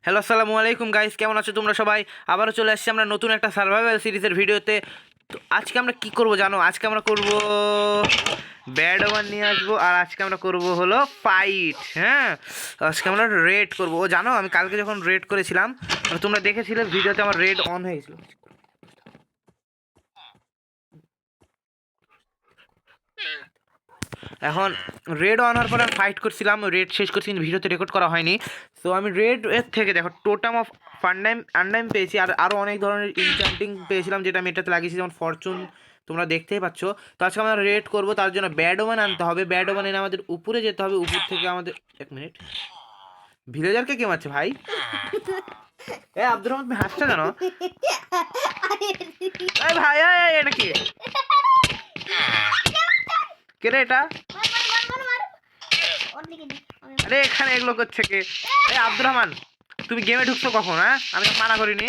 Hello আসসালামু আলাইকুম guys, কেমন আছো তোমরা সবাই? আবারও চলে আসছি আমরা নতুন একটা সার্ভাইভাল সিরিজের ভিডিওতে। তো আজকে আমরা কি করব জানো? আজকে আমরা করব ব্যাড ওভার নিয়ে আসবো, আর আজকে আমরা করব হলো ফাইট। হ্যাঁ, আজকে আমরা রেড করব। ও জানো, আমি কালকে যখন রেড করেছিলাম, তোমরা দেখেছিলে ভিডিওতে, আমার রেড অন হয়েছিল। এখন রেড অন হওয়ার পর আমি ফাইট করছিলাম, রেড শেষ করছি, কিন্তু ভিডিওতে রেকর্ড করা হয়নি। তো আমি রেড এর থেকে দেখো টোটাম অফ ফান্ডাইম আনডাইম পেয়েছি, আর আরও অনেক ধরনের ইনচান্টিং পেয়েছিলাম, যেটা আমি এটাতে লাগিয়েছি, যেমন ফরচুন তোমরা দেখতেই পাচ্ছ। তো আজকে আমরা রেড করবো, তার জন্য ব্যাড ওমান আনতে হবে। ব্যাড ওমান এনে আমাদের উপরে যেতে হবে, উপর থেকে আমাদের এক মিনিট, ভিলেজারকে কে মারছে ভাই? এ আব্দুর রহমান, তুমি হাসছো কেন? এই ভাই, এটা কি? কে রে এটা? আরে এখানে এগুলো করছে কে? এই আব্দুর রহমান, তুমি গেমে ঢুকছো কখন? হ্যাঁ, আমি তো মানা করিনি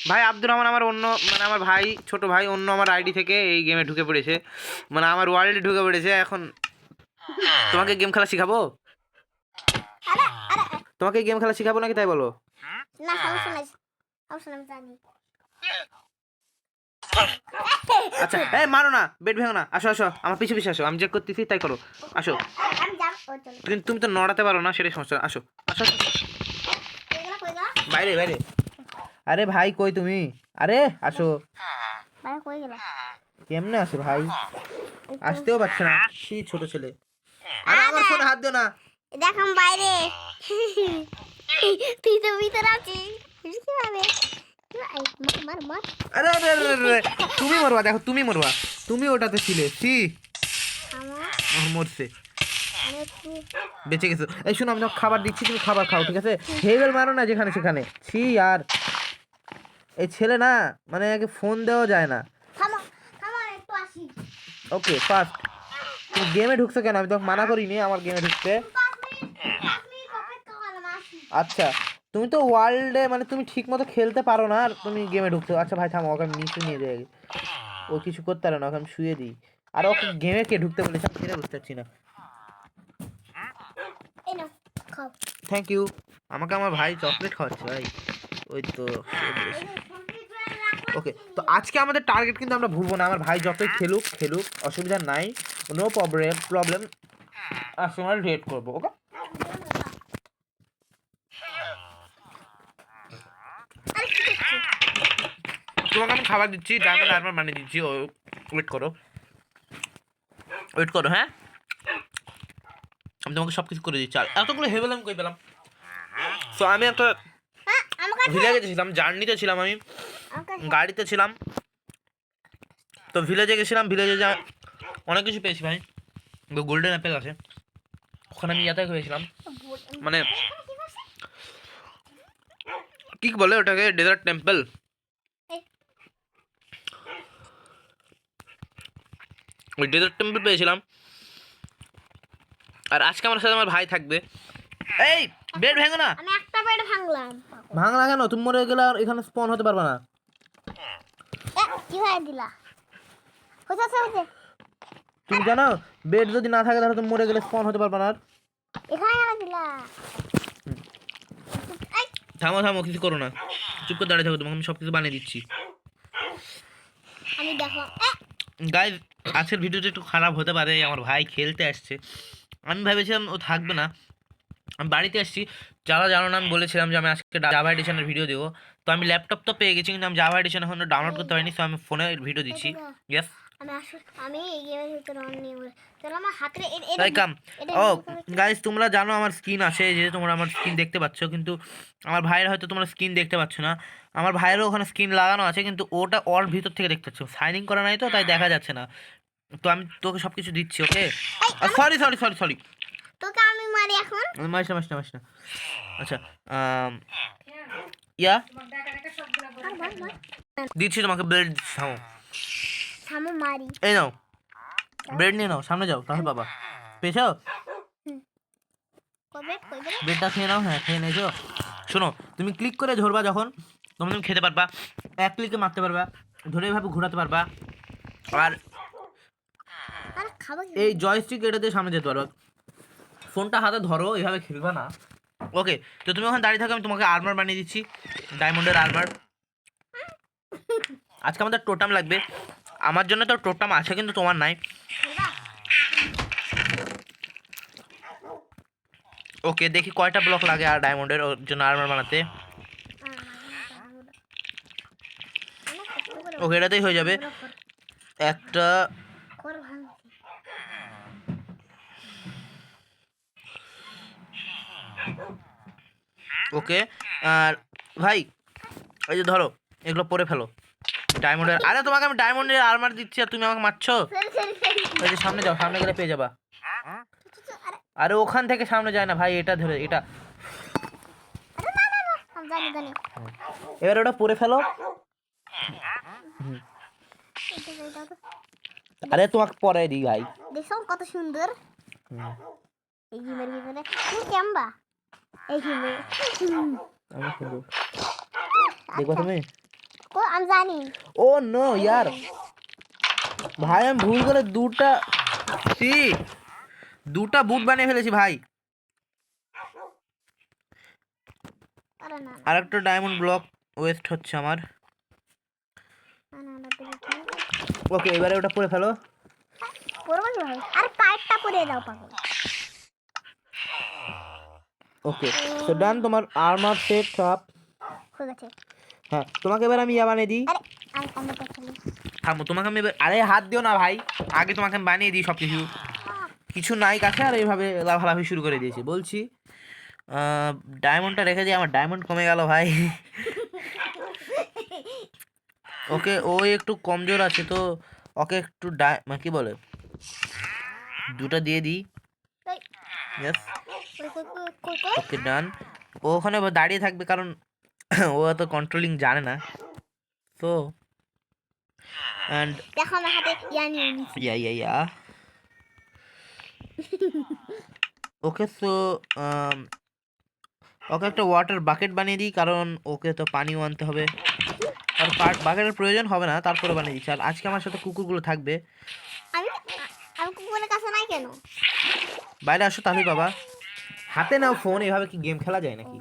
ভাই। আব্দুর রহমান আমার অন্য, মানে আমার ভাই, ছোট ভাই, অন্য আমার আইডি থেকে এই গেমে ঢুকে পড়েছে, মানে আমার ওয়ার্ল্ডে ঢুকে পড়েছে। এখন তোমাকে গেম খেলা শিখাবো? তোমাকে গেম খেলা শিখাবো নাকি, তাই বলো? না, সমস্যা নাই, সমস্যা নাই, জানি। আচ্ছা, এই মারো না, বেড ভেঙো না, আসো আসো, আমার পিছু পিছু আসো, আমি যে করতেছি তাই করো, আসো। আমি যাব, ও চলো। কিন্তু তুমি তো নড়াতে পারো না, সেটাই সমস্যা। আসো আসো আসো। কইগা বাইরে বাইরে। আরে ভাই কই তুমি? আরে আসো। বাইরে কই গেল? কেমনে আসে ভাই? আসতেও পারছে না, কি ছোট ছেলে। আরে আমার ফোনে হাত দিও না। দেখো বাইরে। তুই তো ভিতরে আছিস, কিভাবে? মার মার। আরে আরে আরে আরে, তুমি মরবা, দেখো তুমি মরবা, তুমি ওটাতে ছিলে। সি আমার মরছে, আমি একটু বেঁচে গেছো। এই শোনো, আমি তোমাকে খাবার দিচ্ছি, তুমি খাবার খাও, ঠিক আছে? হেভেল মারো না যেখানে সেখানে। ছি আর এই ছেলে না, মানে আগে ফোন দেওয়া যায় না। থামো, থামো, একটু আসি। ওকে ফার্স্ট, তুমি গেমে ঢুকছো কেন? আমি তোমাকে মানা করিনি আমার গেমে ঢুকতে। 5 মিনিট অপেক্ষা করলাম, আসি। আচ্ছা, তুমি তো ওয়ার্ল্ডে, মানে তুমি ঠিক মতো খেলতে পারো না, আর তুমি গেমে ঢুকছো। আচ্ছা ভাই থামো, ওকে আমি নিচে নিয়ে যাই। ও কিছু করতে পারে না, ওকে আমি শুয়ে দিই। আর ওকে গেমে কে ঢুকতে বলেছে আমি সেটা বুঝতে পারছি না। এই নাও, খাও। Thank you. আমাকে আমার ভাই চকলেট খাওয়াচ্ছে ভাই। ওই তো ওকে। তো আজকে আমাদের টার্গেট কিন্তু আমরা ভুলবো না। আমার ভাই যতই খেলুক খেলুক, অসুবিধা নাই, নো প্রবলেম। আজকে আমরা রেড করবো, ওকে? তোমাকে আমি খাবার দিচ্ছি, ডায়মন্ড আর্মার বানিয়ে দিচ্ছি। ওয়েট করো, ওয়েট করো, হ্যাঁ? আমি তোমাকে সব কিছু করে দিচ্ছি। আর এতগুলো হেভেল আমি কই পেলাম? তো আমি একটা আমাকে ভিলেজে ছিলাম, জার্নিতে ছিলাম, আমি গাড়িতে ছিলাম। তো ভিলেজে গেছিলাম, ভিলেজে যা অনেক কিছু পেয়েছি ভাই। গোল্ডেন অ্যাপেল আছে, ওখানে আমি যাতায়াত হয়েছিলাম, মানে কি বলে ওটাকে, ডেজার্ট টেম্পল। ওই ডেজার্ট টেম্পল পেয়েছিলাম। আর আজকে আমার সাথে আমার ভাই থাকবে। এই বেড ভেঙো না। আমি একটা বেড ভাঙলাম। ভাঙলা কেন? তুমি মরে গেলে আর এখানে স্পন হতে পারবে না। কি হয়ে দিলা? হচ্ছে তুমি জানো, বেড যদি না থাকে তাহলে তুমি মরে গেলে স্পন হতে পারবে না আর। এখানে কেন দিলা? থামো থামো, কিছু করো না, চুপ করে দাঁড়িয়ে থাকো, তোমাকে আমি সব কিছু বানিয়ে দিচ্ছি। আমি দেখো, গাইজ, আজকের ভিডিওটা একটু খারাপ হতে পারে। আমার ভাই খেলতে আসছে, আমি ভেবেছিলাম ও থাকবে না। আমি বাড়িতে আসছি, যারা জানো না, আমি বলেছিলাম যে আমি আজকে জাভা এডিশনের ভিডিও দেবো। তো আমি ল্যাপটপ তো পেয়ে গেছি, কিন্তু আমি জাভা এডিশন এখনো ডাউনলোড করতে পারিনি, তো আমি ফোনে ভিডিও দিচ্ছি। ইয়েস, আমি এই গেমের ভিতরে অন নিয়ে বলে চলো আমার হাতে তাই কাম। ও গাইজ, তোমরা জানো আমার স্কিন আছে, যে তোমরা আমার স্কিন দেখতে পাচ্ছ, কিন্তু আমার ভাইয়ের হয়তো তোমরা স্কিন দেখতে পাচ্ছ না। আমার ভাইয়েরও ওখানে স্কিন লাগানো আছে, কিন্তু ওটা ওর ভিতর থেকে দেখতে পাচ্ছ, সাইনিং করা নাই তো, তাই দেখা যাচ্ছে না। তো আমি তোকে সব কিছু দিচ্ছি, ওকে? সরি সরি সরি সরি, তোকে আমি মারি এখন। মারিস না মারিস না মারিস না। আচ্ছা, ইয়া দিচ্ছি তোমাকে ব্রেড, খাও। থামো মারি। এই নাও ব্রেড, নিয়ে নাও, সামনে যাও, তাহলে বাবা পেয়েছো? কবে কইবে? ব্রেডটা খেয়ে নাও। হ্যাঁ, খেয়ে নিয়েছো। শোনো, তুমি ক্লিক করে ধরবা, যখন তখন তুমি খেতে পারবা, এক ক্লিকে মারতে পারবা, ধরে এভাবে ঘোরাতে পারবা। আর আরে খাবো কি? এই জয়স্টিক এটা দিয়ে সামনে যেতে পারবা। ফোনটা হাতে ধরো, এভাবে খেলবা না, ওকে, তো তুমি ওখানে দাঁড়িয়ে থাকো, আমি তোমাকে আর্মার বানিয়ে দিচ্ছি, ডায়মন্ডের আর্মার। আজকে আমাদের টোটাম লাগবে, আমার জন্য তো টোটাম আছে কিন্তু তোমার নাই। ওকে, দেখি কয়টা ব্লক লাগে আর ডায়মন্ডের ওর জন্য আর্মার বানাতে। ওকে, এটাতেই হয়ে যাবে একটা। ওকে, আর ভাই এই যে ধরো, এগুলো পরে ফেলো ডায়মন্ডের। আরে তোমাকে আমি ডায়মন্ডের আর্মার দিচ্ছি আর তুমি আমাকে মারছো। এই যে সামনে যাও, সামনে গেলে পেয়ে যাবা। আরে ওখান থেকে সামনে যায় না ভাই, এটা ধরে এটা। এবার ওটা পরে ফেলো। আরে তোমাকে পরে দিই ভাই। দেখো কত সুন্দর। এই কি মেরে গেলে তুমি কেমবা এই কি মেরে আমি সুন্দর দেখো তুমি। কো আমি জানি। ও নো यार ভাই, আমি ভুল করে দুটা বুট বানিয়ে ফেলেছি ভাই। আরে না আর একটা ডায়মন্ড ব্লক ওয়েস্ট হচ্ছে আমার। ওকে, এবারে ওটা পরে ফেলো। পরবো কিভাবে? আর পাইপটা পরে দাও পাগল। ওকে, সো ডান, তোমার আর্মার সেট সব ঠিক আছে। হ্যাঁ, তোমাকে এবার আমি বানিয়ে দিই। আরে আমি কমটা খেলি। থামো, তোমাকে আমি আরে হাত দিও না ভাই, আগে তোমাকে আমি বানিয়ে দিই সব কিছু। কিছু নাই কাছে আর এইভাবে লাফালাফি শুরু করে দিয়েছি বলছি। ডায়মন্ডটা রেখে দিই, আমার ডায়মন্ড কমে গেল ভাই। ওকে, ও একটু কমজোর আছে তো ওকে একটু কি বলে, দুটো দিয়ে দিই। ইয়েস, ওকে ডান। ও ওখানে দাঁড়িয়ে থাকবে কারণ ও এত কন্ট্রোলিং জানে না তো। অ্যান্ড দেখো আমার হাতে ইয়ানি ইয়া ওকে, সো ওকে একটা ওয়াটার বাকেট বানিয়ে দিই কারণ ওকে তো পানিও আনতে হবে। আর বাকেটের প্রয়োজন হবে না, তারপরে বানিয়ে দিচ্ছি। আর আজকে আমার সাথে কুকুরগুলো থাকবে। আমি আমি কুকুরের কাছে নাই কেন? বাইরে আসো তাহলে বাবা। হাতে নাও ফোন, এভাবে কি গেম খেলা যায় নাকি?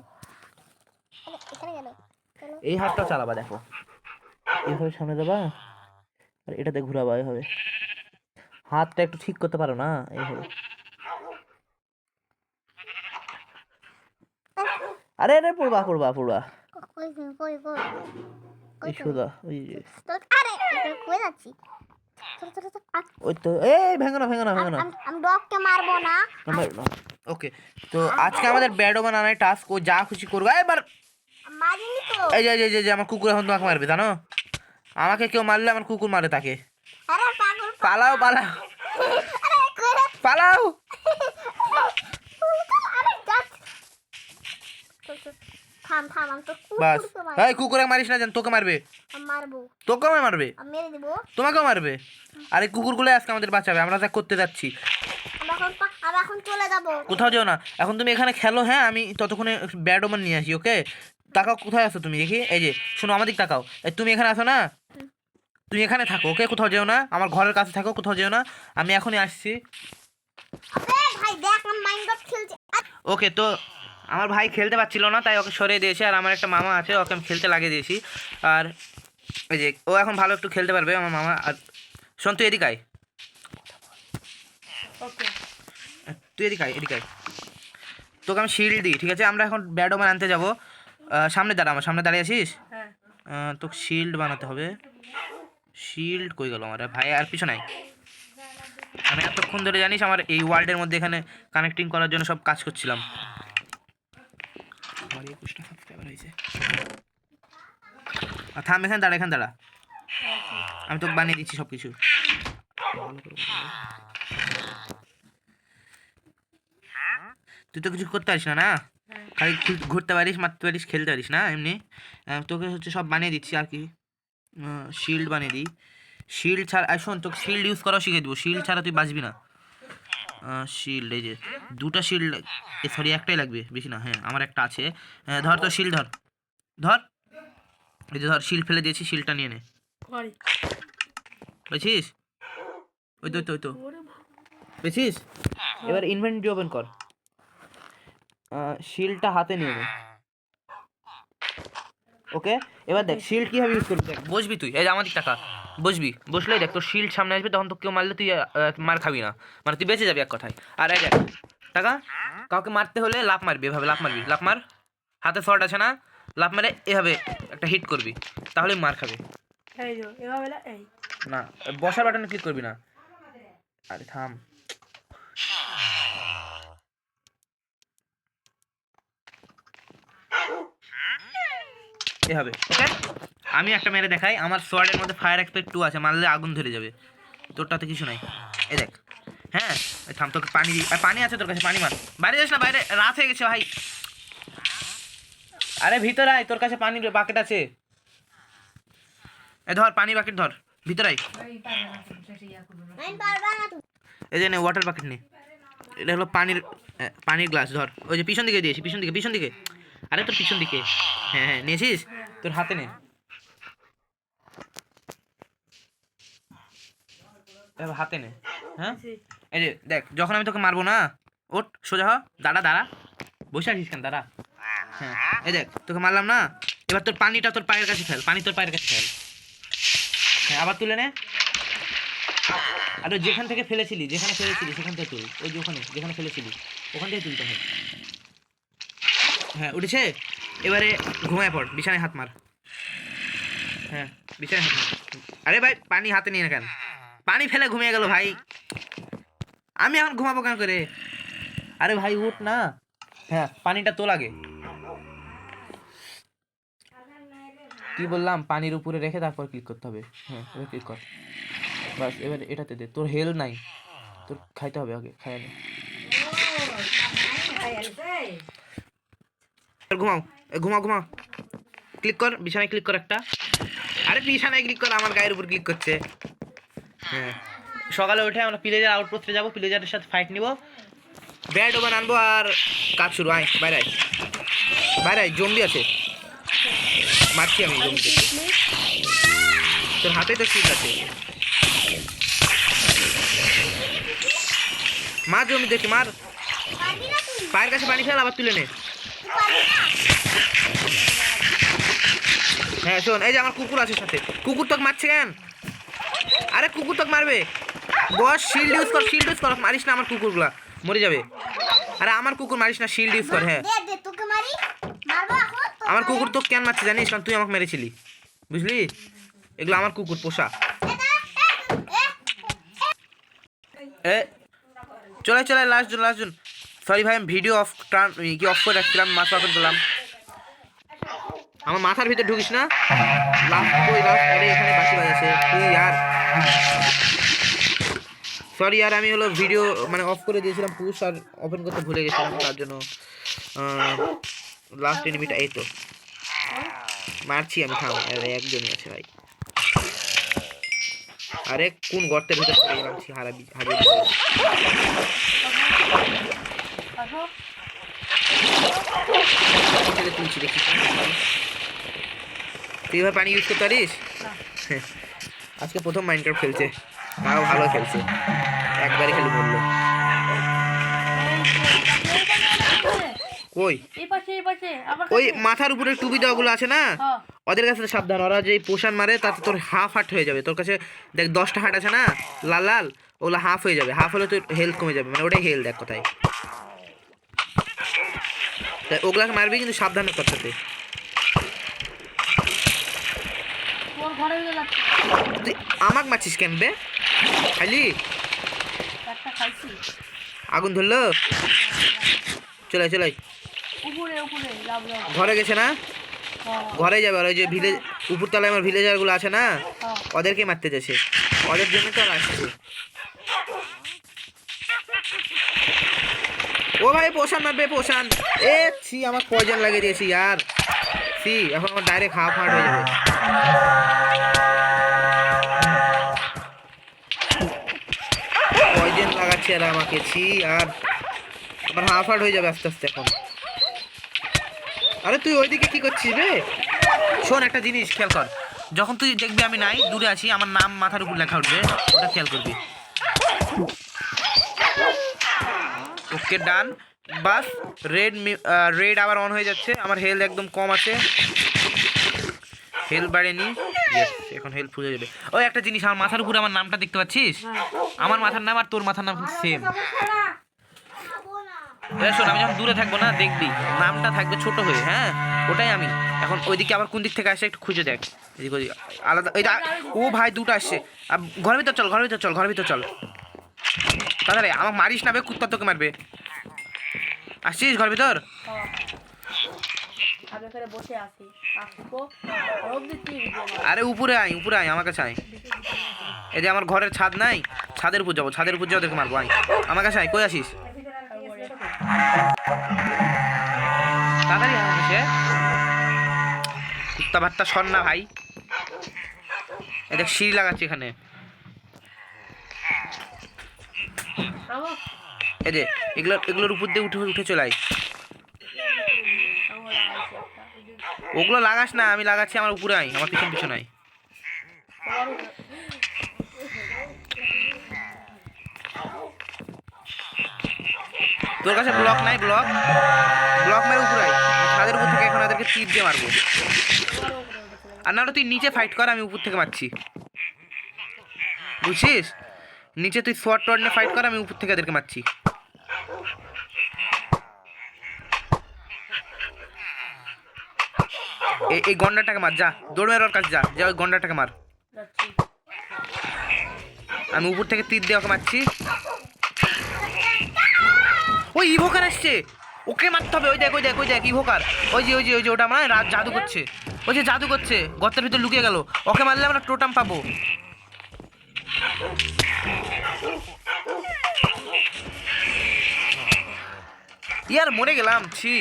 এখানে গেল। চলো। এই হাতটাও চালাবা, দেখো এইভাবে সামনে যাবা আর এটাতে ঘুরাবা এইভাবে। হাতটা একটু ঠিক করতে পারো না এইভাবে। আরে আরে পড়বা পড়বা পড়বা। কই কই কই এই সোজা ওই যে। তো আরে কই যাচ্ছি? চল চল চল। ওই তো, এই ভেঙো না ভেঙো না ভেঙো না। আমি ডগকে মারবো না। ওকে, তো আজকে আমাদের ব্যাডোম্যান আনার টাস্ক, ও যা খুশি করবে এবার। মারিনি তো। এই যে যে যে আমার কুকুর এখন তোমাকে মারবে জানো, আমাকে কেউ মারলে আমার কুকুর মারে তাকে। আরে পাগল। পালাও পালাও আরে কই রে? পালাও। আরে যাচ্ছি। চল চল। থাম থাম আমি তো বাস, কুকুরকে মারবো। এই কুকুরে মারিস না, জান তোকে মারবে। আমি মারবো। তোকেও মারবে, আমি মেরে দেবো। তোমাকেও মারবে। আরে কুকুরগুলো আজকে আমাদের বাঁচাবে, আমরা যা করতে যাচ্ছি। আমি এখন চলে যাবো। কোথাও যেও না, এখন তুমি এখানে খেলো। হ্যাঁ, আমি ততক্ষণে ব্যাডোম্যান নিয়ে আসি। ওকে, তাকাও কোথায় আছো তুমি দেখি। এই যে শোনো, আমাদের তাকাও। এই তুমি এখানে আসো না, তুমি এখানে থাকো। ওকে, কোথাও যেও না, আমার ঘরের কাছে থাকো, কোথাও যেও না, আমি এখনই আসছি। আরে ভাই দেখ আমি মাইনক্রাফট খেলছি। ওকে, তো আমার ভাই খেলতে পারছিল না তাই ওকে সরিয়ে দিয়েছে, আর আমার একটা মামা আছে ওকে আমি খেলতে লাগিয়ে দিয়েছি। আর এই যে ও এখন ভালো একটু খেলতে পারবে আমার মামা। আর শোন, তুই এদিকে আয়, ওকে তুই এদিকে আয়, এদিকে আয়। তোকে আমি শিল্ড দিই, ঠিক আছে? আমরা এখন ব্যাডোম্যান আনতে যাবো। সামনে দাঁড়া, আমার সামনে দাঁড়িয়ে আছিস। তোকে শিল্ড বানাতে হবে। শিল্ড কই গেল আমার ভাই? আর পিছনে আয়। আমি এতক্ষণ ধরে জানিস আমার এই ওয়ার্ল্ডের মধ্যে এখানে কানেক্টিং করার জন্য সব কাজ করছিলাম। আমার 21টা সাবস্ক্রাইবার হয়েছে। থাম, এখানে দাঁড়া, এখানে দাঁড়া, আমি তোকে বানিয়ে দিচ্ছি সব কিছু। তুই তো কিছু করতে পারিস না না, খালি ঘুরতে পারিস, মারতে পারিস, খেলতে পারিস না এমনি। তোকে হচ্ছে সব বানিয়ে দিচ্ছি আর কি। শিল্ড বানিয়ে দিই। শিল্ড ছাড়া শোন, তোকে শিল্ড ইউজ করাও শিখে দেবো, শিল্ড ছাড়া তুই বাঁচবি না। শিল্ড, এই যে দুটো শিল্ড, সরি একটাই লাগবে, বেশি না। হ্যাঁ, আমার একটা আছে। ধর তো শিল্ড, ধর ধর, এই যে ধর, শিল্ড ফেলে দিয়েছি, শিল্ডটা নিয়ে নে। বুঝছিস? ওই তো ওই তো ওই তো, বুঝছিস? এবার ইনভেন্টরি ওপেন কর। শিল্ডটা হাতে নিয়ে নে। ওকে, এবার দেখ শিল্ড কিভাবে ইউজ করবি। দেখ বসবি তুই, এই যে আমার দিক টাকা, বসবি, বসলেই দেখ তোর শিল্ড সামনে আসবে, তখন তো কেউ মারলে তুই মার খাবি না, মানে তুই বেঁচে যাবি এক কথায়। আর এই দেখ টাকা, কাউকে মারতে হলে লাফ মারবি, এভাবে লাফ মারবি, লাফ মার, হাতে শর্ট আছে না, লাফ মারে এভাবে একটা হিট করবি, তাহলে মার খাবে। না বসার বাটনে ক্লিক করবি না, আরে থাম। এভাবে ওকে। আমি একটা মেরে দেখাই, আমার সোয়ার্ডের মধ্যে ফায়ার এক্সপেক্ট 2 আছে, মারলে আগুন ধরে যাবে, তোরটাতে কিছু নাই। এই দেখ, হ্যাঁ থাম, তোকে পানি দিই, আর পানি আছে তোর কাছে, পানি মার, বাইরে যাস না, বাইরে রাত হয়ে গেছে ভাই। আরে ভিতরে আয়, তোর কাছে পানির বাকেট আছে, এ ধর পানি বাকেট ধর, ভিতরে আয়। এই যে নে ওয়াটার বাকেট নে, এটা হলো পানির গ্লাস ধর, ওই যে পিছন দিকে দিয়েছি, পিছন দিকে, পিছন দিকে, আরে তোর পিছন দিকে, হ্যাঁ হ্যাঁ নিয়েছিস, তোর হাতে নে, হাতে নে। হ্যাঁ এই যে দেখ, যখন আমি তোকে মারবো না, ওঠ সোজা হ, দাঁড়া দাঁড়া, বসে আছিস কেন, দাঁড়া। হ্যাঁ এই দেখ তোকে মারলাম না, এবার তোর পানিটা তোর পায়ের কাছে ফেল, পানি তোর পায়ের কাছে ফেল, হ্যাঁ আবার তুলে নে, আর যেখান থেকে ফেলেছিলি, যেখানে ফেলেছিলি সেখান থেকে তুল, ওই যে ওখানে যেখানে ফেলেছিলি ওখান থেকে তুলতে হবে। হ্যাঁ উঠেছে, এবারে ঘুমায় পড়, বিছানায় হাত মার, হ্যাঁ বিছানায় হাত মার। আরে ভাই পানি হাতে নিয়ে না কেন, পানি ফেলে ঘুমিয়ে গেল ভাই, আমি এখন ঘুমাবো কেন করে, আরে ভাই উঠ না, হ্যাঁ পানিটা তোল আগে, কি বললাম, পানির উপরে রেখে তারপর ক্লিক করতে হবে, হ্যাঁ এবার ক্লিক কর, বাস এবার এটাতে দে, তোর হেল নাই, তোর খাইতে হবে আগে, খাইয়া নে, ঘুমাও, ঘুমাও ঘুমাও, ক্লিক কর বিছানায়, ক্লিক কর একটা, আরে বিছানায় ক্লিক কর, আমার গায়ের উপর ক্লিক করছে। হ্যাঁ সকালে উঠে আমরা প্লেজার আউটপোস্টে যাবো, প্লেজারের সাথে ফাইট নিব, ব্যাট ওভার আনবো, আর কাজ শুরু, আয় বাইরে আয়, বাইরে আয়, জম্বি আছে, মারছি আমি জম্বিকে, তোর হাতে তো শিল্ড আছে, মার জমি দেখি মার, পায়ের কাছে পানি ফেল, আবার তুলে নে। হ্যাঁ শোন, এই যে আমার কুকুর আছে সাথে, কুকুর তোকে মারছে কেন, আরে কুকুর তোকে মারবে, বস শিল্ড ইউজ কর, শিল্ড ইউজ কর, মারিস না আমার কুকুরগুলা মরে যাবে, আরে আমার কুকুর মারিস না, শিল্ড ইউজ কর, হ্যাঁ আমার কুকুর তোকে কেন মারছে জানিস, কারণ তুই আমাকে মেরেছিলি, বুঝলি, এগুলো আমার কুকুর পোষা। এ চলে চলে লাস্ট জন, লাস্ট জন, সরি ভাই আমি ভিডিও অফ কি অফ করে রাখছিলাম, মাথা অফ করলাম, আমার মাথার ভিতরে ঢুকিস না, লাস্ট কই লাস্ট, আরে এখানে বাঁশি বাজাচ্ছে তুই আর, সরি আর আমি হলো ভিডিও মানে অফ করে দিয়েছিলাম, পুশ আর ওপেন করতে ভুলে গেছিলাম, তার জন্য লাস্ট এনিমিটা এই তো মারছি আমি, থাম, আরে একজনই আছে ভাই, আরে কোন গর্তের ভিতরে পড়ে গেলাম, হারাবি হারিয়ে তুলছি দেখি, তুই এবার পানি ইউজ করতে পারিস, আজকে প্রথম মাইনক্রাফট খেলছে, তাও ভালো খেলছে, একবারই খেলে বললো, কই ওই মাথার উপরে টুপি দেওয়াগুলো আছে না, ওদের কাছে সাবধান, ওরা যে পোষণ মারে তাতে তোর হাফ হার্ট হয়ে যাবে, তোর কাছে দেখ 10টা হার্ট আছে না লাল লাল, ওগুলো হাফ হয়ে যাবে, হাফ হলে তোর হেলথ কমে যাবে, মানে ওটাই হেলথ এক কথায়, তাই ওগুলাকে মারবি কিন্তু সাবধানে তোর সাথে, তুই আমাকে মারছিস কেন বে, খাইলি আগুন ধরলো, চলে চলে ঘরে গেছে না, ঘরে যাবে, আর ওই যে ভিলেজ উপরতলায় আমার ভিলেজার গুলো আছে না, ওদেরকে মারতে যাচ্ছে, ওদের জন্য তো আর আসছে, ও ভাই পোষণ মারবে, পোষণ, এ ছি আমার পয়জন লাগিয়ে দিয়েছি यार, সি এখন আমার ডাইরেক্ট হাফ হার্ট হয়ে যাবে, পয়জন লাগাচ্ছে আর আমাকে, ছি আর আমার হাফ হার্ট হয়ে যাবে আস্তে আস্তে এখন, আরে তুই ওইদিকে কি করছিস রে, শোন একটা জিনিস খেয়াল কর, যখন তুই দেখবি আমি নাই দূরে আছি, আমার নাম মাথার উপর লেখা উঠবে, ওটা খেয়াল করবি, ওকে ডান, বাস রেড আবার অন হয়ে যাচ্ছে। আমার হেলথ একদম কম আছে, হেলথ বাড়েনি। ইয়েস, এখন হেলথ ফুলে যাবে। ওই একটা জিনিস, আমার মাথার উপরে আমার নামটা দেখতে পাচ্ছিস? আমার মাথার নাম আর তোর মাথার নাম সেম। শোন, আমি যখন দূরে থাকবো না দেখবি নামটা থাকবে ছোট হয়ে। হ্যাঁ, ওটাই আমি। এখন ওইদিকে আবার কোন দিক থেকে আসে একটু খুঁজে দেখ। এদিক ওদিক আলাদা। ওই ও ভাই দুটো আসছে। ঘরের ভিতর চল, ঘরের ভিতর চল, ঘরের ভিতর চল। তাড়াতাড়ি, আমাকে মারিস না বে, কুত্তা তোকে মারবে। আসছিস ঘরের ভিতর? আরে উপরে আয়, উপরে আয়, আমার কাছে আয়। এই যে আমার ঘরের ছাদ নাই, ছাদের উপর যাবো, ছাদের উপর যাবো, দেখে মারবো। আয় আমার কাছে আয়। কই আসিস? তাড়াতাড়ি আমার কাছে। কুত্তা ভাতটা সর না ভাই। এই দেখ সিঁড়ি লাগাচ্ছি এখানে। এই যে এগুলোর উপর দিয়ে উঠে উঠে চলে আয়। ওগুলো লাগাস না, আমি লাগাচ্ছি। আমার উপরে আয়, আমার পিছন পিছন আয়। তোর কাছে ব্লক নাই? ব্লক মেরে উপরে আয়। ছাদের উপর থেকে এখন এদেরকে তীর দিয়ে মারবো। আর না, তুই নিচে ফাইট কর, আমি উপর থেকে মারছি, বুঝছিস? নিচে তুই শর্ট টর্ড নিয়ে ফাইট কর, আমি উপর থেকে এদেরকে মারছি। এই গন্ডাটাকে মার, যা দৌড় মেরে ওর কাছে যা, ওই গন্ডাটাকে মার। আমি উপর থেকে তীর দিয়ে ওকে মারছি। ওই ইভোকার আসছে, ওকে মারতে হবে। ওই দেখ ওই দেখ ওই দেখ ইভোকার। ওই যে ওটা মানে জাদু করছে। ওই যে জাদু করছে, গর্তের ভিতরে লুকিয়ে গেল। ওকে মারলে আমরা টোটাম পাবো। ইয়ার মরে গেলাম, ছি।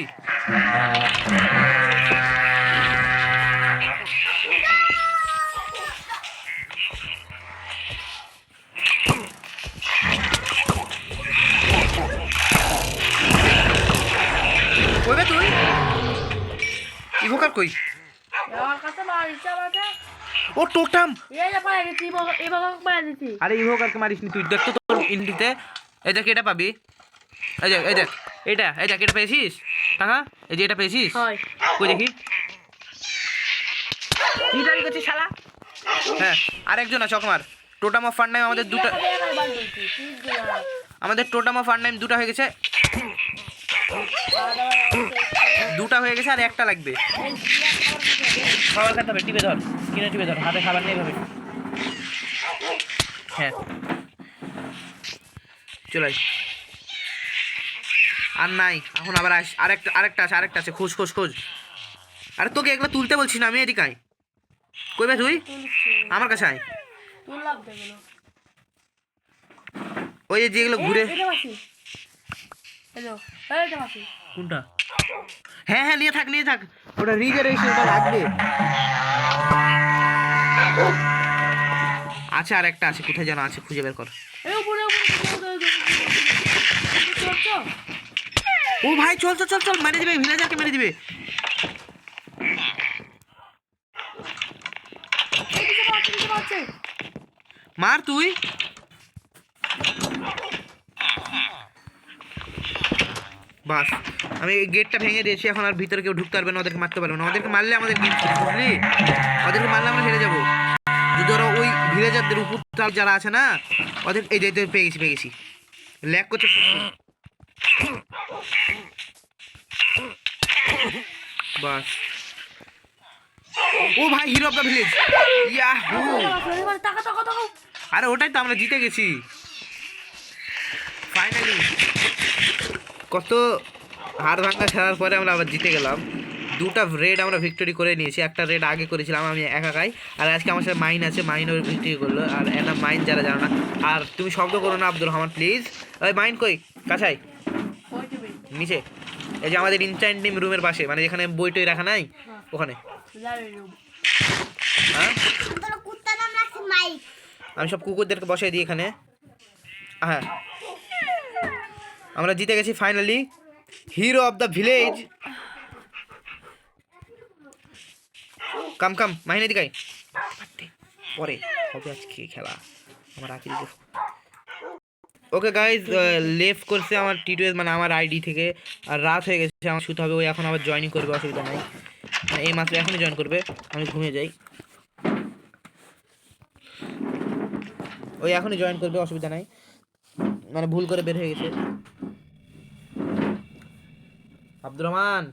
কইবে তুই? ইভোকার কই? ও টোটাম। আরে ইভোকারকে মারিসনি তুই, দেখ তো তোর ইন্ডিতে। এই দেখ এটা পাবি। এই দেখ এটা এটা পেয়েছিস টাকা? এই যে এটা পেয়েছিস? কই দেখি। কি টাকা করছিস শালা? হ্যাঁ, আরেকজন আছে, ওকে মার। টোটাম অফ ফান্ড নাইম আমাদের দুটো, আমাদের টোটাম অফ ফান্ড নাইম দুটো হয়ে গেছে। দুটা হয়ে গেছে, আর একটা লাগবে। খাবার খেতে হবে, টিপে ধর, স্ক্রিনে টিপে ধর, হাতে খাবার নেই ভাবে। হ্যাঁ চলে আয়। আর নাই, এখন আবার আস। আরেকটা আছে, খোঁজ। আরে তোকে এগুলো তুলতে বলছি না আমি, এদিকে আয়। কইবে তুই? আমার কাছে আয়। ওই যে যেগুলো ঘুরে। কোনটা? হ্যাঁ নিয়ে থাক। ওটা রিজার্ভেশন, ওটা লাগবে। আচ্ছা, আরেকটা আছে, কোথায় জানা আছে, খুঁজে বের কর। ও ভাই চল, মেরে দিবে, ভিলেজারকে মেরে দিবে। মার তুই। বাস, আমি এই গেটটা ভেঙে দিয়েছি, এখন আর ভিতরে কেউ ঢুকতে পারবে না, ওদেরকে মারতে পারবে না। ওদেরকে মারলে আমাদের গেম শেষ, বুঝলি? ওদেরকে মারলে আমরা হেরে যাবো। যদি ওরা ওই ভিলেজারদের উপর যারা আছে না, ওদের এই যে পেয়ে গেছি। ল্যাগ করছে। বাস। ও ভাই, hero of the village, Yahoo. আরে ওটাই তো, আমরা জিতে গেছি ফাইনালি। কত হার ভাঙা ছাড়ার পরে আমরা আবার জিতে গেলাম। দুটা রেড আমরা ভিক্টোরি করে নিয়েছি। একটা রেড আগে করেছিলাম আমি একাই, আর আজকে আমার সাথে মাইন আছে, মাইনও ভিক্টোরি করলো। আর এনা মাইন যারা জানো না, আর তুমি শব্দ করো না আব্দুল রহমান প্লিজ। ওই মাইন কই? কাছাই নিচে। এই যে আমাদের ইনচান্টিং রুমের পাশে, মানে যেখানে বই টই রাখা নাই, ওখানে। হ্যাঁ, আমি সব কুকুরদেরকে বসাই দিই এখানে। হ্যাঁ, আমরা জিতে গেছি finally, hero of the village. কাম মাহিনী দিকাই পরে হবে আজকে খেলা। আমার আঁকি ওকে গাইজ, লেফট করছে আমার টি2এস মানে আমার আইডি থেকে। আর রাত হয়ে গেছে, আমার শুতে হবে। ওই এখন আবার জয়েনিং করবে, অসুবিধা নাই। মানে এই মাত্র এখনই জয়েন করবে, আমি ঘুমিয়ে যাই। ওই এখনই জয়েন করবে, অসুবিধা নাই। মানে ভুল করে বের হয়ে গেছে। আব্দুর রহমান,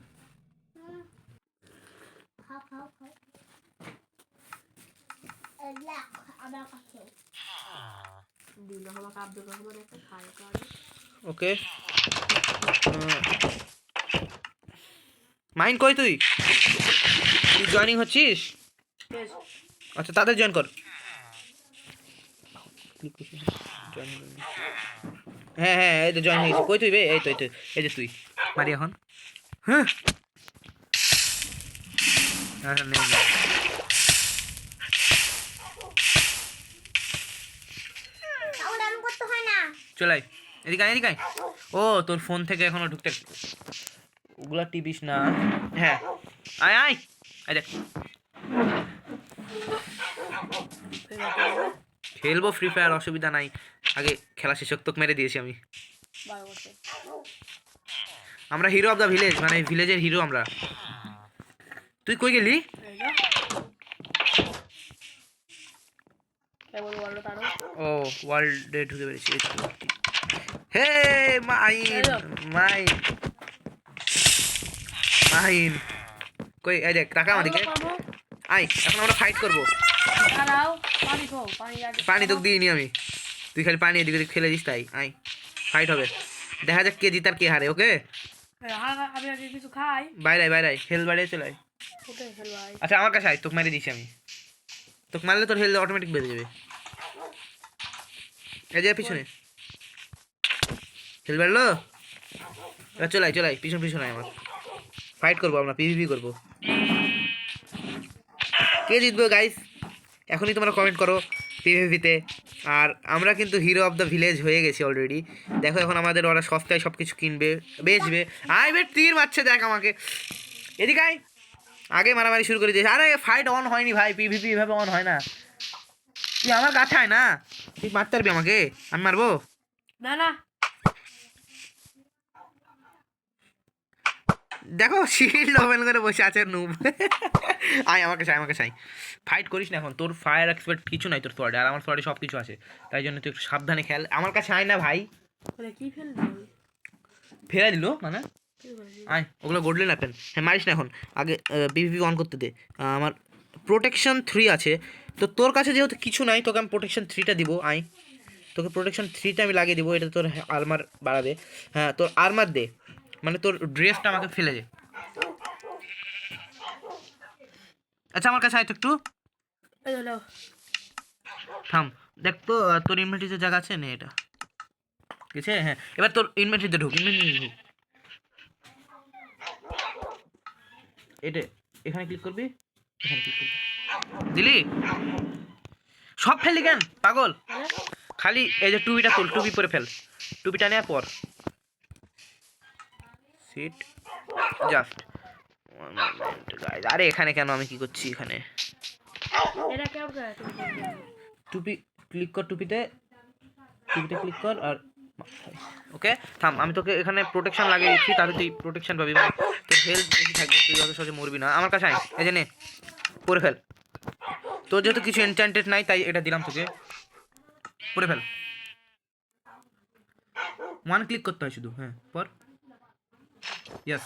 খাও খাও খাও এলা আমার কাছে দিল আমাকে আব্দুল রহমান একটা খায় করে। ওকে মাইন কই তুই জয়েনিং হচ্ছিস? আচ্ছা তাদের জয়েন কর। হ্যাঁ হ্যাঁ, এই তো জয়েন হয়ে গেছে। কই তুই বে? এই তো এই যে তুই মারি এখন। হ্যাঁ করতে হয় না। চলাই এদিকে আয়, এদিকে আয়। ও তোর ফোন থেকে এখনো ঢুকতে, ওগুলা টিপিস না। হ্যাঁ আয় আয় আয় দেখ, খেলবো ফ্রি ফায়ার, অসুবিধা নাই। আগে খেলা শেষ হোক, তোকে মেরে দিয়েছি আমি। আমরা হিরো অফ দ্য ভিলেজ, মানে ভিলেজের হিরো আমরা। তুই কই গেলি? ও ওয়ার্ল্ডে ঢুকে পেরেছি। হে মাইন মাইন মাইন কই? এই দেখ টাকা আমাদেরকে। আয় এখন আমরা ফাইট করবো। পানি তোকে দিইনি আমি, তুই খালি পানি এদিকে ওদিকে ফেলে দিস। তাই আয় ফাইট হবে, দেখা যাক কে জিতার কে হারে। ওকে বাইরে বাইরে হেল বাইরে চলে আয়। আচ্ছা আমার কাছে আয়, তোকে মেরে দিছি আমি। তোকে মারলে তোর হেলথ অটোমেটিক বেড়ে যাবে। এই যে পিছনে হেল বাড়লো। এবার চলাই পিছন পিছন আয় আমার। ফাইট করবো আমরা, পিভিপি করবো। কে জিতবো গাইস এখনই তোমরা কমেন্ট করো পিভিপিতে। আর আমরা কিন্তু হিরো অফ দ্য ভিলেজ হয়ে গেছি অলরেডি। দেখো এখন আমাদের ওরা সস্তায় সব কিছু কিনবে, বেচবে। আয় বে তীর মারছে দেখ আমাকে, এদিকে আয়। আগে মারামারি শুরু করে দিয়েছে। আরে ফাইট অন হয়নি ভাই, পিভিপি এভাবে অন হয় না। তুই আমার কাছে আয় না, তুই মারতে পারবি আমাকে, আমি মারবো না না। দেখো শিল্ড ওপেন করে বসে আছে নুব। আয় আমার কাছে, আমার কাছে আয়। ফাইট করিস না এখন, তোর ফায়ার এক্সপার্ট কিছু নাই তোর সোয়ার্ডে, আর আমার সোয়ার্ডে সব কিছু আছে। তাই জন্য তুই একটু সাবধানে খেল। আমার কাছে আয় না ভাই। কি ফেলবি? ফেরা দিল মানে আয়, ওগুলো গোল্ডেন অ্যাপেল। হ্যাঁ মারিস না এখন, আগে পিভিপি অন করতে দে। আমার প্রোটেকশন 3 আছে, তো তোর কাছে যেহেতু কিছু নাই তোকে আমি প্রোটেকশন 3টা দিব। আয় তোকে প্রোটেকশন 3টা আমি লাগিয়ে দিব, এটা তোর আর্মার বাড়াবে। হ্যাঁ তোর আর্মার দে, মানে তোর ড্রেসটা আমাকে ফেলে দে। আচ্ছা আমার কাছে আয় তো একটু। থাম দেখ তো তোর ইনভেন্টরিতে জায়গা আছে নে, এটা গেছে। হ্যাঁ এবার তোর ইনভেন্টরিতে ঢুক, ইনভেন্টরিতে ঢুক। এটা এখানে ক্লিক করবি, এখানে ক্লিক করবি। দিলি? সব ফেললি কেন পাগল? খালি এই যে টুপিটা তুল, টুপি পরে ফেল। টুপিটা নেওয়ার পর সিট জাস্ট। আরে এখানে কেন, আমি কি করছি এখানে? টুপি ক্লিক কর, টুপিতে ক্লিক কর। আর ওকে থাম, আমি তোকে এখানে প্রোটেকশন লাগিয়ে দিচ্ছি, তাহলে তুই প্রোটেকশন পাবি, মানে তোর হেলথ বেশি থাকবে, তুই অত সহজে মরবি না। আমার কাছে আয়, এই যে নে পরে ফেল। তোর যেহেতু কিছু এনচ্যান্টেড নাই তাই এটা দিলাম তোকে, পরে ফেল। ওয়ান ক্লিক করতে হয় শুধু, হ্যাঁ পর। ইয়েস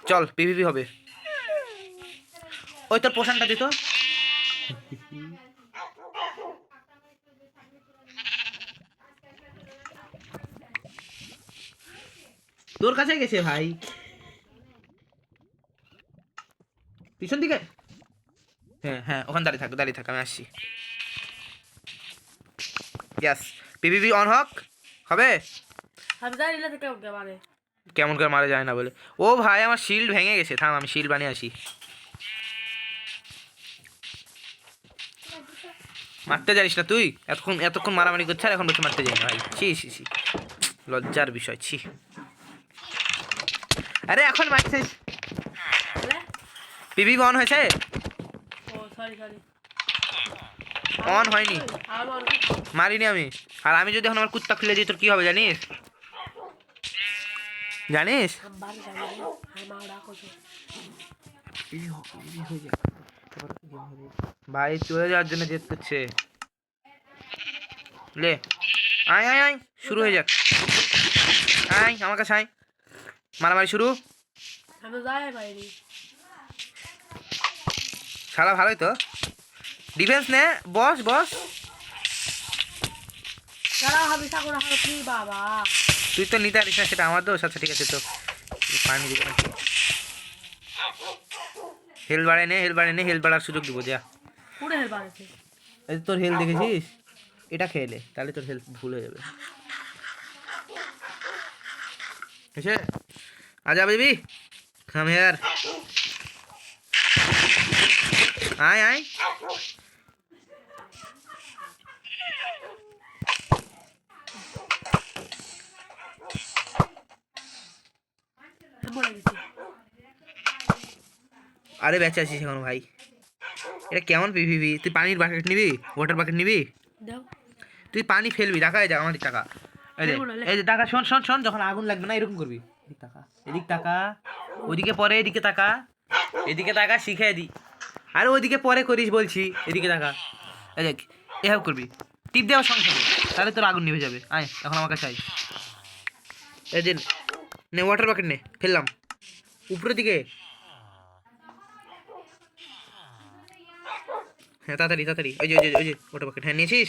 চল পিভিপি হবে। ওই তোর পোশানটা দিত। তোর কাছে গেছে ভাই, পিছন দিকে। হ্যাঁ হ্যাঁ ওখানে দাঁড়িয়ে থাক, আমি আসছি। ইয়েস পিভিপি অন হোক হবে। কেমন করে মারা যায় না বলে। ও ভাই আমার শিল্ড ভেঙে গেছে, থাম আমি শিল্ড বানিয়ে আসি। মারতে জানিস না তুই? এতক্ষণ মারামারি করছে আর এখন বসে মারতে যাই না ভাই। ছি লজ্জার বিষয়, ছি। আরে এখন মারছিস? পিভিপি অন হয়েছে? অন হয়নি, আমার মারিনি আমি। আর আমি যদি এখন আমার কুত্তা খুলে দিই তোর কি হবে জানিস? জানিস বাড়ি যাবে রে আমার ডাকো তো ভাই চলে যাওয়ার জন্য জেদ করছে। লে আয় আয় আয়, শুরু হয়ে যাক। আয় আমার কাছে আয়, মারামারি শুরু। আমি যাই বাইরে শালা ভালোই তো, ডিফেন্স নে, বস বস। যারা হবে সাগর হাতে কি বাবা তুই তো নিতে পারিস না, সেটা আমার দোষ। আচ্ছা ঠিক আছে, তো পানি দিব নাকি? হেল বাড়ায় নে, হেল বাড়ায় নে, হেল বাড়ার সুযোগ দিব যা। পুরো হেল বাড়াচ্ছে এই তোর হেল দেখেছিস, এটা খেলে তাহলে তোর হেলথ ভুল হয়ে যাবে। ঠিক আছে, আজা বেবি কাম হিয়ার, আয় আয়। মরে গেছি আরে বেঁচে আছিস এখন ভাই? এটা কেমন পিভিবি? তুই পানির বাকেট নিবি, ওয়াটার বাকেট নিবি? দাও তুই পানি ফেলবি, টাকায় যা আমাদের টাকা। এই যে ফেলবো না, লে। এই যে টাকা, শোন শোন শোন, যখন আগুন লাগবে না এরকম করবি, এদিক টাকা, এদিক টাকা, ওইদিকে পরে এদিকে টাকা, এদিকে টাকা শিখে দি। আরে ওইদিকে পরে করিস বলছি, এদিকে টাকা। এই দেখ এভাবে করবি, টিপ দেওয়ার সঙ্গে সঙ্গে, তাহলে তোর আগুন নিভে যাবে। আয় এখন আমার কাছে আয়। এই যে নে ওয়াটার বাকেট নে, ফেললাম উপরের দিকে। হ্যাঁ তাড়াতাড়ি তাড়াতাড়ি, ওই যে ওই যে ওই যে ওটা বাকেট, হ্যাঁ নিয়েছিস?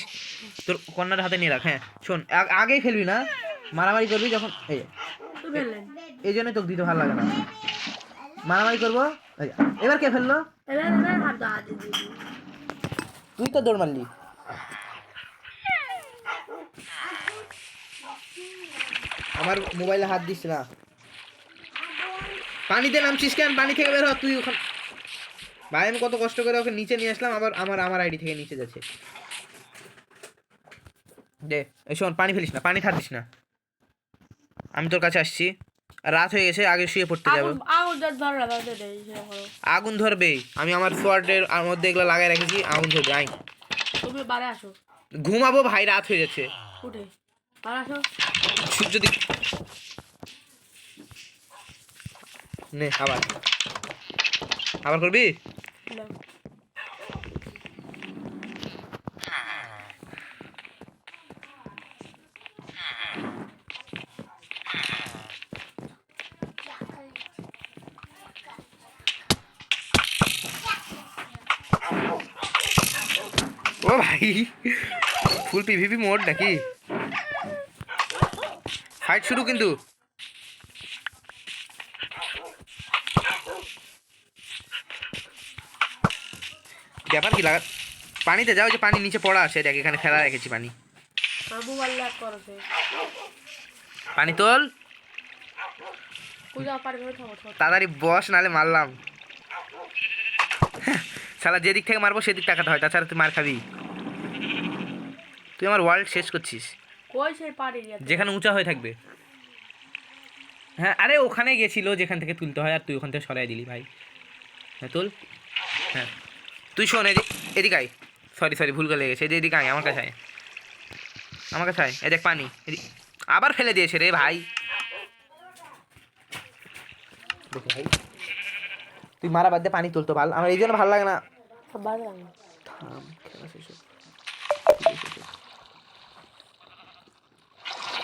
তোর কর্নার হাতে নিয়ে রাখ। হ্যাঁ শোন, আগেই ফেলবি না, মারামারি করবি যখন। এই যে, তো ফেললেন এই জন্যই তোকে দিতে ভালো লাগে না, মারামারি করবো। এই যে, এবার কে ফেললো? এবার এবার হাত দাও হাত দিয়ে তুই তো দৌড় মারলি। আমার মোবাইলে হাত দিস না। পানিতে নামছিস কেন? পানি থেকে বের হ তুই ওখানে। ভাই আমি কত কষ্ট করে ওকে নিচে নিয়ে আসলাম, আবার আমার আমার আইডি থেকে নিচে যাচ্ছে। দে এই শোন, পানি ফেলিস না, পানি থাকতিস না। আমি তোর কাছে আসছি, আর রাত হয়ে গেছে, আগে শুয়ে পড়তে যাবো। আগুন আগুন ধরে লাগা দে দে সে করো আগুন ধরবে, আমি আমার সোয়ার্ডের মধ্যে এগুলো লাগাই রেখেছি, আগুন ধরবে। আই তুমি বারে আসো ঘুমাবো ভাই, রাত হয়ে যাচ্ছে। উঠে বারে আসো সূর্য দিক নে, আবার আবার করবি। নাও। ও ভাই ফুল পিভিপি মোড নাকি? ফাইট শুরু কিন্তু। ব্যাপার কি লাগা, পানিতে যাও, যে পানি নিচে পড়া আছে, দেখ এখানে ফেলা রেখেছি পানি। আমার মোবাইল ল্যাগ করছে পানি তোল পূজা পারি করে থাকো তাড়াতাড়ি, বস নালে মারলাম। শালা যেদিক থেকে মারবো সেদিক তাকাতে হয়, তাছাড়া তুই মার খাবি। তুই আমার ওয়ার্ল্ড শেষ করছিস। কই সেই পারি যেখানে উঁচা হয়ে থাকবে। হ্যাঁ আরে ওখানে গেছিল যেখান থেকে তুলতে হয়, আর তুই ওখান থেকে সরাই দিলি ভাই। হ্যাঁ তোল। হ্যাঁ তুই শোন, এদিকে আয়। সরি সরি, ভুল করে লেগেছে। এদিকে আয়, আমার কাছে আয়, আমার কাছে আয়। এই দেখ পানি, আবার ফেলে দিয়েছে রে ভাই। দেখো ভাই, তুই মারা বাদ দে, পানি তুলতো ভালো, আমার এই জন্য ভালো লাগে না। বারে লাগা থাম, খেলা শেষ হোক।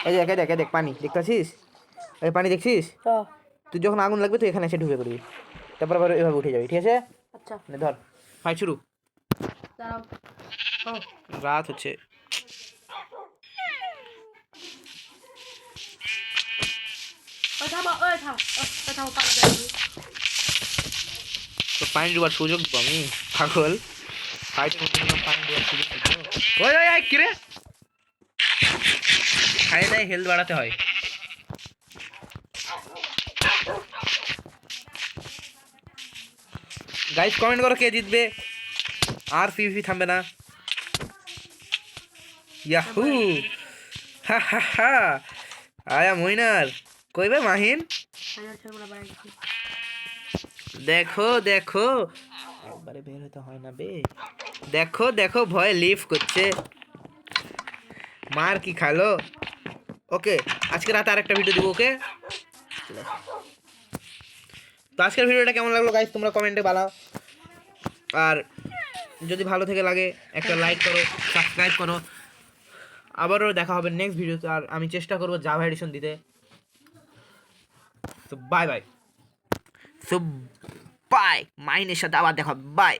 এই দেখ এই দেখ এই দেখ পানি দেখতেছিস? এই পানি দেখছিস? তো তুই যখন আগুন লাগবে তুই এখানে এসে ঢুকে পড়বি, তারপর আবার এভাবে উঠে যাবি, ঠিক আছে? আচ্ছা নে ধর, ফাইট শুরু। দাঁড়াও ও রাত হচ্ছে। ওই থামো ওই থাম ওই থামো পানি দাও তো পানি ডুবার সুযোগ দিব আমি, পাগল। ফাইটের মধ্যে পানি ডুবার সুযোগ দিব? ওই ওই ওই, কি রে? খাই দাই হেলথ বাড়াতে হয়। গাইস কমেন্ট করো কে জিতবে, আর পিভি থামবে না। ইয়াহু, হা হা হা, আয়া মইনার, কইবে মাহিন। আমি ছেড়ে বাড়ি দেখো দেখো একবারে বের হতে হয় না বে। দেখো দেখো ভয় লিভ করছে, মার কি খালো। ওকে আজকে রাতে আরেকটা ভিডিও দিব। ওকে তো আজকের ভিডিওটা কেমন লাগলো গাইস তোমরা কমেন্টে বলো, আর যদি ভালো থেকে লাগে একটা লাইক করো, সাবস্ক্রাইব করো। আবারও দেখা হবে নেক্সট ভিডিওতে, আর আমি চেষ্টা করবো জাভা এডিশন দিতে। তো বাই বাই। সো বাই, মাইনের সাথে আবার দেখা, বাই।